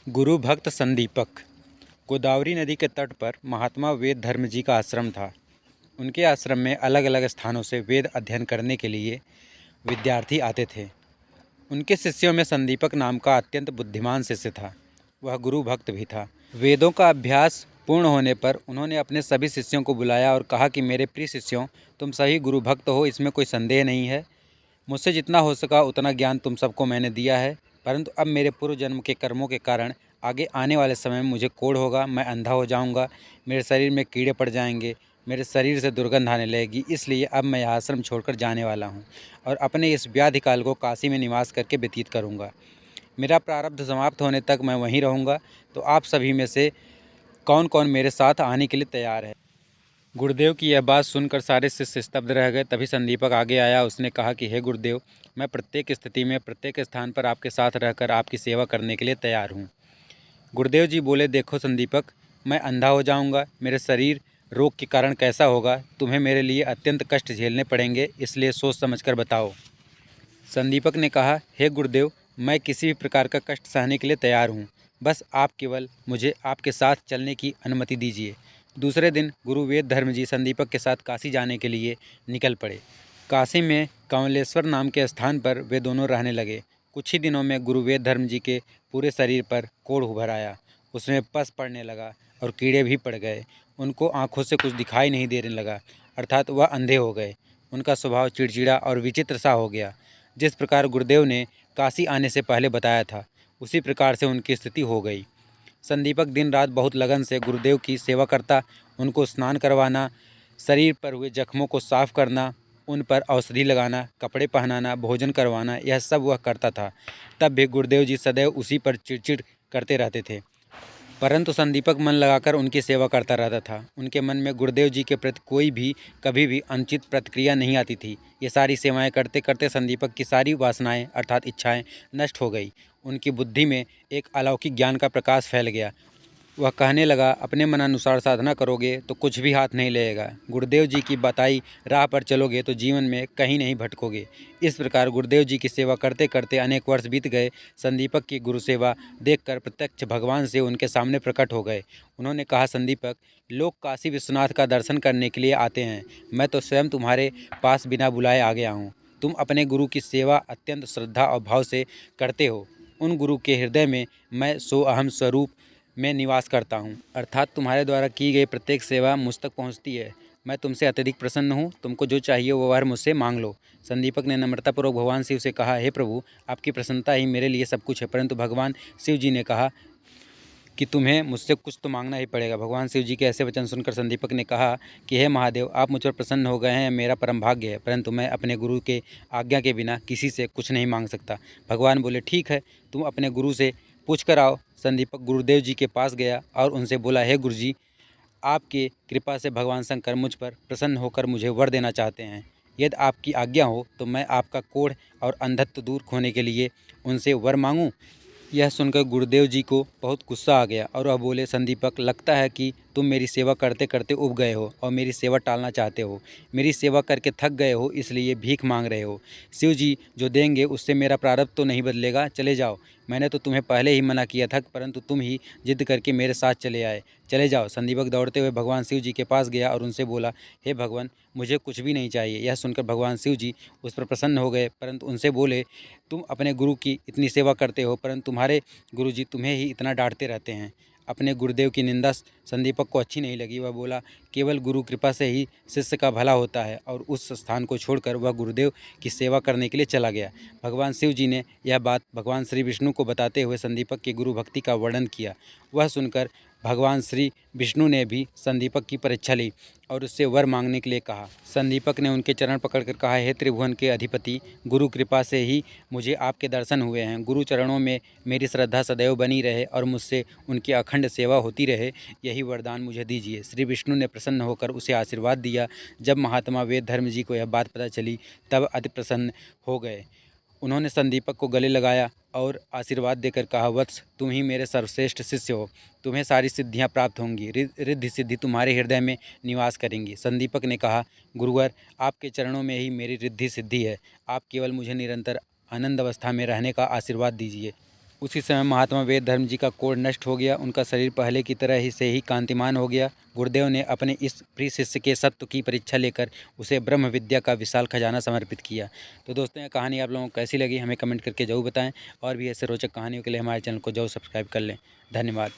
गुरु भक्त संदीपक। गोदावरी नदी के तट पर महात्मा वेद धर्म जी का आश्रम था। उनके आश्रम में अलग अलग स्थानों से वेद अध्ययन करने के लिए विद्यार्थी आते थे। उनके शिष्यों में संदीपक नाम का अत्यंत बुद्धिमान शिष्य था। वह गुरु भक्त भी था। वेदों का अभ्यास पूर्ण होने पर उन्होंने अपने सभी शिष्यों को बुलाया और कहा कि मेरे प्रिय शिष्यों, तुम सभी गुरु भक्त हो, इसमें कोई संदेह नहीं है। मुझसे जितना हो सका उतना ज्ञान तुम सबको मैंने दिया है, परंतु अब मेरे पूर्व जन्म के कर्मों के कारण आगे आने वाले समय में मुझे कोढ़ होगा, मैं अंधा हो जाऊंगा, मेरे शरीर में कीड़े पड़ जाएंगे, मेरे शरीर से दुर्गंध आने लगेगी। इसलिए अब मैं यह आश्रम छोड़कर जाने वाला हूँ और अपने इस व्याधि काल को काशी में निवास करके व्यतीत करूँगा। मेरा प्रारब्ध समाप्त होने तक मैं वहीं रहूँगा। तो आप सभी में से कौन कौन मेरे साथ आने के लिए तैयार है? गुरुदेव की यह बात सुनकर सारे शिष्य स्तब्ध रह गए। तभी संदीपक आगे आया। उसने कहा कि हे गुरुदेव, मैं प्रत्येक स्थिति में प्रत्येक स्थान पर आपके साथ रहकर आपकी सेवा करने के लिए तैयार हूँ। गुरुदेव जी बोले, देखो संदीपक, मैं अंधा हो जाऊँगा, मेरे शरीर रोग के कारण कैसा होगा, तुम्हें मेरे लिए अत्यंत कष्ट झेलने पड़ेंगे, इसलिए सोच समझ कर बताओ। संदीपक ने कहा, हे गुरुदेव, मैं किसी भी प्रकार का कष्ट सहने के लिए तैयार हूँ, बस आप केवल मुझे आपके साथ चलने की अनुमति दीजिए। दूसरे दिन गुरु वेद धर्म जी संदीपक के साथ काशी जाने के लिए निकल पड़े। काशी में कमलेश्वर नाम के स्थान पर वे दोनों रहने लगे। कुछ ही दिनों में गुरु वेद धर्म जी के पूरे शरीर पर कोढ़ उभर आया। उसमें पस पड़ने लगा और कीड़े भी पड़ गए। उनको आँखों से कुछ दिखाई नहीं देने लगा, अर्थात वह अंधे हो गए। उनका स्वभाव चिड़चिड़ा और विचित्र सा हो गया। जिस प्रकार गुरुदेव ने काशी आने से पहले बताया था, उसी प्रकार से उनकी स्थिति हो गई। संदीपक दिन रात बहुत लगन से गुरुदेव की सेवा करता। उनको स्नान करवाना, शरीर पर हुए जख्मों को साफ करना, उन पर औषधि लगाना, कपड़े पहनाना, भोजन करवाना, यह सब वह करता था। तब भी गुरुदेव जी सदैव उसी पर चिड़चिड़ करते रहते थे, परंतु संदीपक मन लगाकर उनकी सेवा करता रहता था। उनके मन में गुरुदेव जी के प्रति कोई भी कभी भी अनुचित प्रतिक्रिया नहीं आती थी। ये सारी सेवाएं करते करते संदीपक की सारी वासनाएं अर्थात इच्छाएं नष्ट हो गई। उनकी बुद्धि में एक अलौकिक ज्ञान का प्रकाश फैल गया। वह कहने लगा, अपने मनानुसार साधना करोगे तो कुछ भी हाथ नहीं लगेगा। गुरुदेव जी की बताई राह पर चलोगे तो जीवन में कहीं नहीं भटकोगे। इस प्रकार गुरुदेव जी की सेवा करते करते अनेक वर्ष बीत गए। संदीपक की गुरु सेवा देखकर प्रत्यक्ष भगवान से उनके सामने प्रकट हो गए। उन्होंने कहा, संदीपक, लोग काशी विश्वनाथ का दर्शन करने के लिए आते हैं, मैं तो स्वयं तुम्हारे पास बिना बुलाए आ गया हूँ। तुम अपने गुरु की सेवा अत्यंत श्रद्धा और भाव से करते हो। उन गुरु के हृदय में मैं सो अहम स्वरूप में निवास करता हूँ, अर्थात तुम्हारे द्वारा की गई प्रत्येक सेवा मुझ तक पहुँचती है। मैं तुमसे अत्यधिक प्रसन्न हूँ। तुमको जो चाहिए वो वर मुझसे मांग लो। संदीपक ने नम्रतापूर्वक भगवान शिव से कहा, हे प्रभु, आपकी प्रसन्नता ही मेरे लिए सब कुछ है। परंतु भगवान शिव जी ने कहा कि तुम्हें मुझसे कुछ तो मांगना ही पड़ेगा। भगवान शिव जी के ऐसे वचन सुनकर संदीपक ने कहा कि हे महादेव, आप मुझ पर प्रसन्न हो गए हैं, मेरा परम भाग्य है, परंतु मैं अपने गुरु के आज्ञा के बिना किसी से कुछ नहीं मांग सकता। भगवान बोले, ठीक है, तुम अपने गुरु से पूछ कर आओ। संदीपक गुरुदेव जी के पास गया और उनसे बोला, हे गुरु जी, आपके कृपा से भगवान शंकर मुझ पर प्रसन्न होकर मुझे वर देना चाहते हैं। यदि आपकी आज्ञा हो तो मैं आपका कोढ़ और अंधत्व दूर होने के लिए उनसे वर मांगूं। यह सुनकर गुरुदेव जी को बहुत गुस्सा आ गया और वह बोले, संदीपक, लगता है कि तुम मेरी सेवा करते करते उब गए हो और मेरी सेवा टालना चाहते हो। मेरी सेवा करके थक गए हो, इसलिए भीख मांग रहे हो। शिव जी जो देंगे उससे मेरा प्रारब्ध तो नहीं बदलेगा। चले जाओ। मैंने तो तुम्हें पहले ही मना किया था, परंतु तुम ही जिद करके मेरे साथ चले आए। चले जाओ। संदीपक दौड़ते हुए भगवान शिव जी के पास गया और उनसे बोला, हे भगवान, मुझे कुछ भी नहीं चाहिए। यह सुनकर भगवान शिव जी उस पर प्रसन्न हो गए, परंतु उनसे बोले, तुम अपने गुरु की इतनी सेवा करते हो, परंतु तुम्हारे गुरु जी तुम्हें ही इतना डांटते रहते हैं। अपने गुरुदेव की निंदा संदीपक को अच्छी नहीं लगी। वह बोला, केवल गुरु कृपा से ही शिष्य का भला होता है, और उस स्थान को छोड़कर वह गुरुदेव की सेवा करने के लिए चला गया। भगवान शिव जी ने यह बात भगवान श्री विष्णु को बताते हुए संदीपक की गुरु भक्ति का वर्णन किया। वह सुनकर भगवान श्री विष्णु ने भी संदीपक की परीक्षा ली और उससे वर मांगने के लिए कहा। संदीपक ने उनके चरण पकड़कर कहा, हे त्रिभुवन के अधिपति, गुरु कृपा से ही मुझे आपके दर्शन हुए हैं। गुरु चरणों में मेरी श्रद्धा सदैव बनी रहे और मुझसे उनकी अखंड सेवा होती रहे, यही वरदान मुझे दीजिए। श्री विष्णु ने प्रसन्न होकर उसे आशीर्वाद दिया। जब महात्मा वेद धर्म जी को यह बात पता चली तब अति प्रसन्न हो गए। उन्होंने संदीपक को गले लगाया और आशीर्वाद देकर कहा, वत्स, तुम ही मेरे सर्वश्रेष्ठ शिष्य हो। तुम्हें सारी सिद्धियां प्राप्त होंगी। रिद्धि सिद्धि तुम्हारे हृदय में निवास करेंगी। संदीपक ने कहा, गुरुवर, आपके चरणों में ही मेरी रिद्धि सिद्धि है। आप केवल मुझे निरंतर आनंद अवस्था में रहने का आशीर्वाद दीजिए। उसी समय महात्मा वेद धर्म जी का कोढ़ नष्ट हो गया। उनका शरीर पहले की तरह ही से ही कांतिमान हो गया। गुरुदेव ने अपने इस प्रिय शिष्य के सत्व की परीक्षा लेकर उसे ब्रह्म विद्या का विशाल खजाना समर्पित किया। तो दोस्तों, यह कहानी आप लोगों को कैसी लगी हमें कमेंट करके जरूर बताएं, और भी ऐसे रोचक कहानियों के लिए हमारे चैनल को जरूर सब्सक्राइब कर लें। धन्यवाद।